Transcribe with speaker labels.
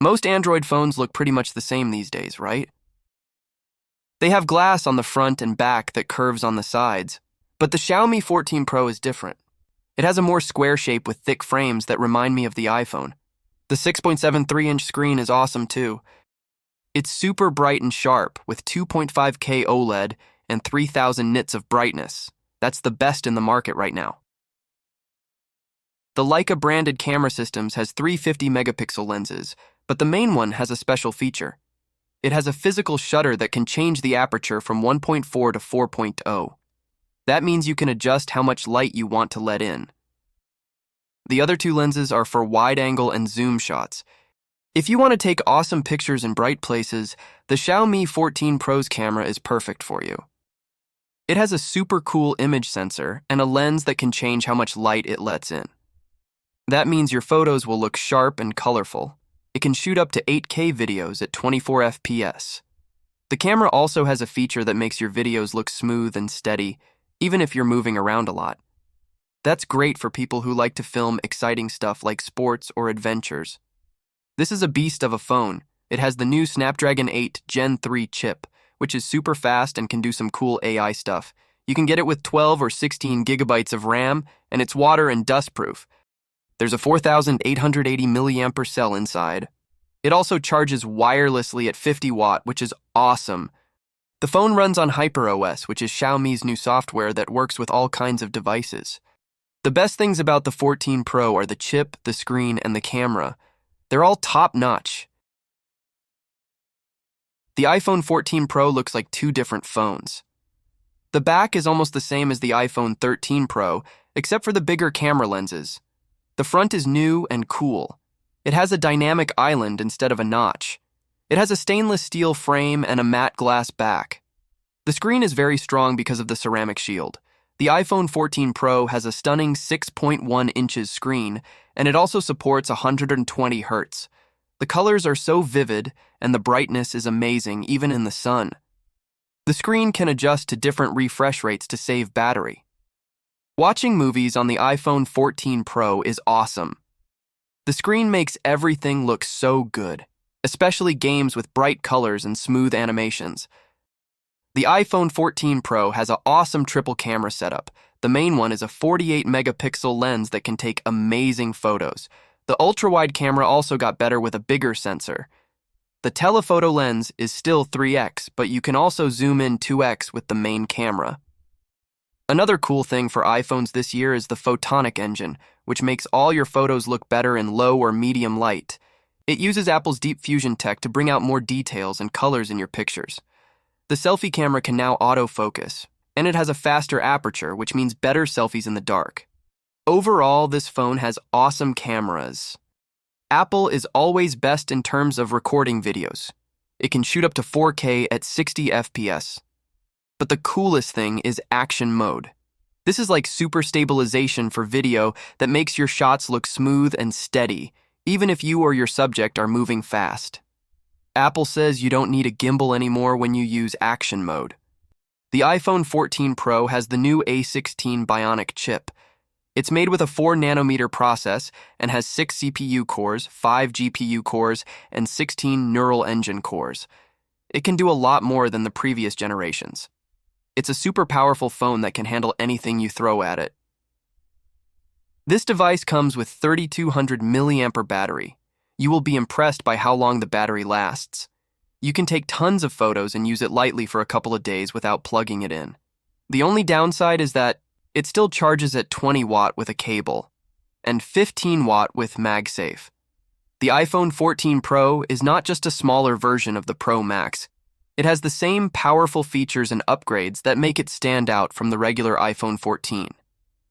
Speaker 1: Most Android phones look pretty much the same these days, right? They have glass on the front and back that curves on the sides, but the Xiaomi 14 Pro is different. It has a more square shape with thick frames that remind me of the iPhone. The 6.73-inch screen is awesome too. It's super bright and sharp with 2.5K OLED and 3000 nits of brightness. That's the best in the market right now. The Leica branded camera systems has three 50-megapixel lenses, but the main one has a special feature. It has a physical shutter that can change the aperture from 1.4 to 4.0. That means you can adjust how much light you want to let in. The other two lenses are for wide-angle and zoom shots. If you want to take awesome pictures in bright places, the Xiaomi 14 Pro's camera is perfect for you. It has a super cool image sensor and a lens that can change how much light it lets in. That means your photos will look sharp and colorful. It can shoot up to 8K videos at 24 FPS. The camera also has a feature that makes your videos look smooth and steady, even if you're moving around a lot. That's great for people who like to film exciting stuff like sports or adventures. This is a beast of a phone. It has the new Snapdragon 8 Gen 3 chip, which is super fast and can do some cool AI stuff. You can get it with 12 or 16 gigabytes of RAM, and it's water and dust proof. There's a 4,880 milliampere cell inside. It also charges wirelessly at 50 watt, which is awesome. The phone runs on HyperOS, which is Xiaomi's new software that works with all kinds of devices. The best things about the 14 Pro are the chip, the screen, and the camera. They're all top-notch. The iPhone 14 Pro looks like two different phones. The back is almost the same as the iPhone 13 Pro, except for the bigger camera lenses. The front is new and cool. It has a dynamic island instead of a notch. It has a stainless steel frame and a matte glass back. The screen is very strong because of the ceramic shield. The iPhone 14 Pro has a stunning 6.1 inches screen, and it also supports 120 Hz. The colors are so vivid, and the brightness is amazing even in the sun. The screen can adjust to different refresh rates to save battery. Watching movies on the iPhone 14 Pro is awesome. The screen makes everything look so good, especially games with bright colors and smooth animations. The iPhone 14 Pro has an awesome triple camera setup. The main one is a 48-megapixel lens that can take amazing photos. The ultra-wide camera also got better with a bigger sensor. The telephoto lens is still 3x, but you can also zoom in 2x with the main camera. Another cool thing for iPhones this year is the photonic engine, which makes all your photos look better in low or medium light. It uses Apple's Deep Fusion tech to bring out more details and colors in your pictures. The selfie camera can now autofocus, and it has a faster aperture, which means better selfies in the dark. Overall, this phone has awesome cameras. Apple is always best in terms of recording videos. It can shoot up to 4K at 60 FPS. But the coolest thing is action mode. This is like super stabilization for video that makes your shots look smooth and steady, even if you or your subject are moving fast. Apple says you don't need a gimbal anymore when you use action mode. The iPhone 14 Pro has the new A16 Bionic chip. It's made with a 4-nanometer process and has 6 CPU cores, 5 GPU cores, and 16 neural engine cores. It can do a lot more than the previous generations. It's a super powerful phone that can handle anything you throw at it. This device comes with 3200 milliampere battery. You will be impressed by how long the battery lasts. You can take tons of photos and use it lightly for a couple of days without plugging it in. The only downside is that it still charges at 20 watt with a cable and 15 watt with MagSafe. The iPhone 14 Pro is not just a smaller version of the Pro Max. It has the same powerful features and upgrades that make it stand out from the regular iPhone 14.